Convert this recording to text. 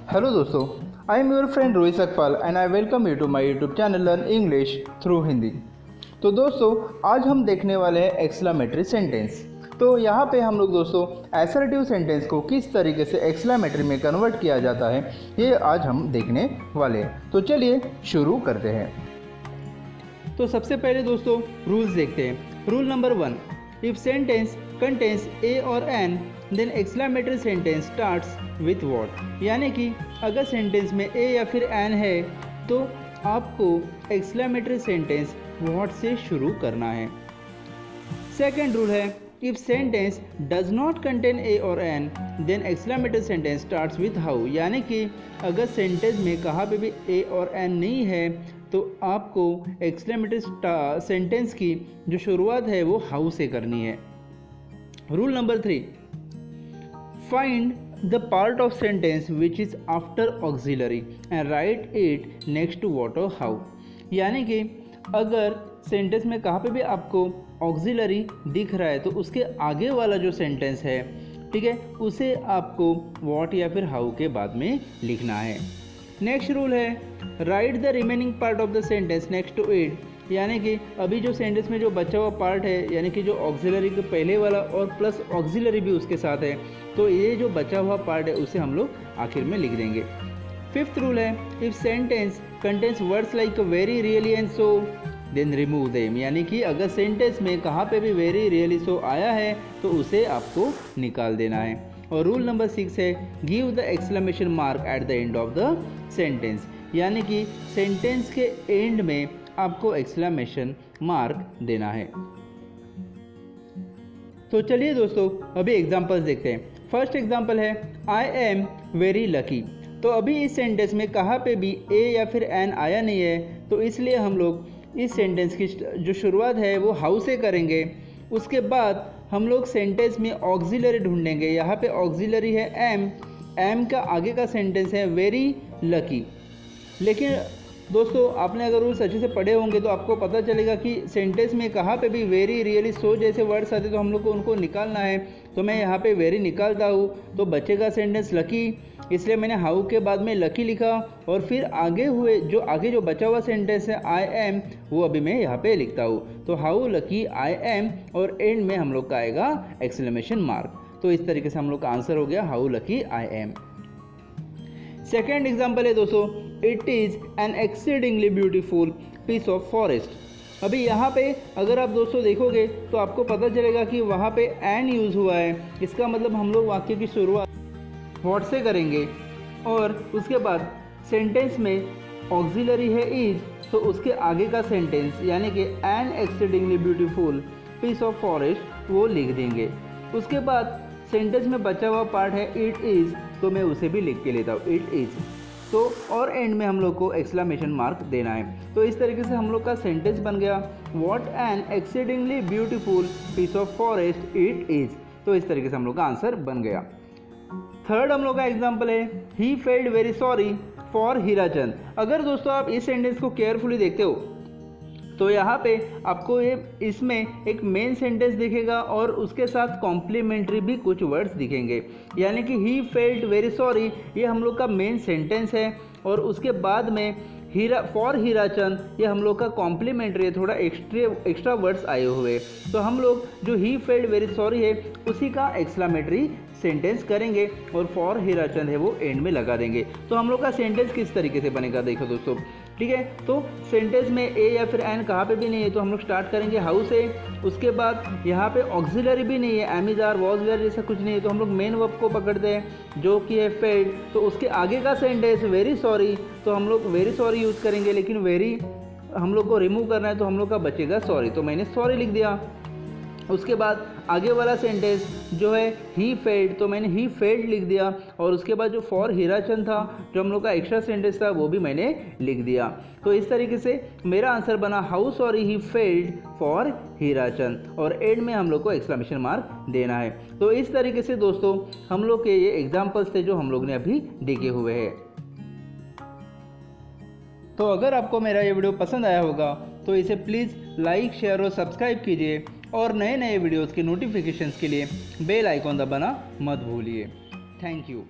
Hello दोस्तों, I am your friend Rohit Sakpal and I welcome you to my YouTube channel learn English through Hindi. तो दोस्तों, आज हम देखने वाले हैं एक्सक्लेमेटरी सेंटेंस। तो यहाँ पे हम लोग दोस्तों असर्टिव सेंटेंस को किस तरीके से एक्सक्लेमेटरी में कन्वर्ट किया जाता है ये आज हम देखने वाले हैं। तो चलिए शुरू करते हैं। तो सबसे पहले दोस्तों रूल्स देखते हैं। Rule number 1, if sentence contains a और an then exclamatory sentence starts with what, यानी कि अगर सेंटेंस में ए या फिर एन है तो आपको एक्सक्लेमेटरी सेंटेंस व्हाट से शुरू करना है। सेकेंड रूल है, if sentence does not contain a और an then exclamatory sentence starts with how, यानी कि अगर सेंटेंस में कहाँ पे भी ए और एन नहीं है तो आपको एक्सक्लेमेटरी सेंटेंस की जो शुरुआत है वो हाउ से करनी है। Rule number 3, find the part of sentence which is after auxiliary and write it next to what और हाउ, यानी कि अगर सेंटेंस में कहाँ पे भी आपको ऑक्सिलरी दिख रहा है तो उसके आगे वाला जो सेंटेंस है, ठीक है, उसे आपको व्हाट या फिर हाउ के बाद में लिखना है। नेक्स्ट रूल है, write the remaining part of the sentence next to it, यानी कि अभी जो सेंटेंस में जो बचा हुआ पार्ट है, यानी कि जो ऑक्सिलरी के पहले वाला और प्लस ऑक्सिलरी भी उसके साथ है, तो ये जो बचा हुआ पार्ट है उसे हम लोग आखिर में लिख देंगे। फिफ्थ रूल है, if sentence contains words like very, really and so then remove them, यानी कि अगर सेंटेंस में कहाँ पे भी वेरी, रियली, सो आया है तो उसे आपको निकाल देना है। और रूल नंबर 6 है, give the exclamation mark at the end of the sentence, यानी कि सेंटेंस के एंड में आपको एक्सक्लेमेशन मार्क देना है। तो चलिए दोस्तों अभी एग्जांपल्स देखते हैं। फर्स्ट एग्जांपल है, आई एम वेरी लकी। तो अभी इस सेंटेंस में कहाँ पे भी ए या फिर एन आया नहीं है, तो इसलिए हम लोग इस सेंटेंस की जो शुरुआत है वो हाउ से करेंगे। उसके बाद हम लोग सेंटेंस में ऑक्सिलरी ढूंढेंगे। यहाँ पे ऑक्सिलरी है एम का आगे का सेंटेंस है वेरी लकी। लेकिन दोस्तों आपने अगर रूल्स अच्छे से पढ़े होंगे तो आपको पता चलेगा कि सेंटेंस में कहाँ पे भी वेरी, रियली, सो जैसे वर्ड्स आते तो हम लोग को उनको निकालना है। तो मैं यहाँ पे वेरी निकालता हूँ तो बचेगा सेंटेंस लकी, इसलिए मैंने हाउ के बाद में लकी लिखा। और फिर आगे जो बचा हुआ सेंटेंस है आई एम, वो अभी मैं यहाँ पे लिखता हूँ। तो हाउ लकी आई एम, और एंड में हम लोग का आएगा एक्सक्लेमेशन मार्क। तो इस तरीके से हम लोग का आंसर हो गया how lucky I am. Second example है दोस्तों, it is an exceedingly beautiful piece of forest. अभी यहाँ पे अगर आप दोस्तों देखोगे तो आपको पता चलेगा कि वहाँ पे एन यूज़ हुआ है। इसका मतलब हम लोग वाक्य की शुरुआत व्हाट से करेंगे और उसके बाद सेंटेंस में ऑक्सिलरी है इज, तो उसके आगे का सेंटेंस यानी कि an exceedingly beautiful piece of forest वो लिख देंगे। उसके बाद सेंटेंस में बचा हुआ पार्ट है इट इज़, तो मैं उसे भी लिख के लेता हूँ इट इज़। तो और एंड में हम लोग को एक्सक्लेमेशन मार्क देना है। तो इस तरीके से हम लोग का सेंटेंस बन गया, what an exceedingly beautiful piece of forest it is. तो इस तरीके से हम लोग का आंसर बन गया। थर्ड हम लोग का एग्जाम्पल है, he felt very sorry for Hirachand. अगर दोस्तों आप इस सेंटेंस को केयरफुली देखते हो तो यहाँ पे आपको इसमें एक मेन सेंटेंस दिखेगा और उसके साथ कॉम्प्लीमेंट्री भी कुछ वर्ड्स दिखेंगे। यानी कि ही फेल्ट वेरी सॉरी ये हम लोग का मेन सेंटेंस है और उसके बाद में हीराचंद ये हम लोग का कॉम्प्लीमेंट्री है, थोड़ा एक्स्ट्रा वर्ड्स आए हुए। तो हम लोग जो ही फेल्ट वेरी सॉरी है उसी का एक्सक्लेमेटरी सेंटेंस करेंगे और फॉर हीराचंद है वो एंड में लगा देंगे। तो हम लोग का सेंटेंस किस तरीके से बनेगा देखो दोस्तों, ठीक है। तो सेंटेंस में ए या फिर एन कहाँ पे भी नहीं है तो हम लोग स्टार्ट करेंगे हाउ से। उसके बाद यहाँ पे ऑक्सिलरी भी नहीं है, am is are, was were जैसा कुछ नहीं है, तो हम लोग मेन वर्ब को पकड़ते हैं जो कि है फेल्ड। तो उसके आगे का सेंटेंस वेरी सॉरी, तो हम लोग वेरी सॉरी यूज़ करेंगे, लेकिन वेरी हम लोग को रिमूव करना है तो हम लोग का बचेगा सॉरी, तो मैंने सॉरी लिख दिया। उसके बाद आगे वाला सेंटेंस जो है ही फेल्ड, तो मैंने ही फेल्ड लिख दिया। और उसके बाद जो फॉर हीराचंद था जो हम लोग का एक्स्ट्रा सेंटेंस था वो भी मैंने लिख दिया। तो इस तरीके से मेरा आंसर बना how sorry he failed for Hirachand, और एंड में हम लोग को एक्सक्लेमेशन मार्क देना है। तो इस तरीके से दोस्तों हम लोग के ये एग्जाम्पल्स थे जो हम लोग ने अभी देखे हुए हैं। तो अगर आपको मेरा ये वीडियो पसंद आया होगा तो इसे प्लीज़ लाइक, शेयर और सब्सक्राइब कीजिए और नए नए वीडियोज़ के नोटिफिकेशंस के लिए बेल आइकॉन दबाना मत भूलिए। Thank you.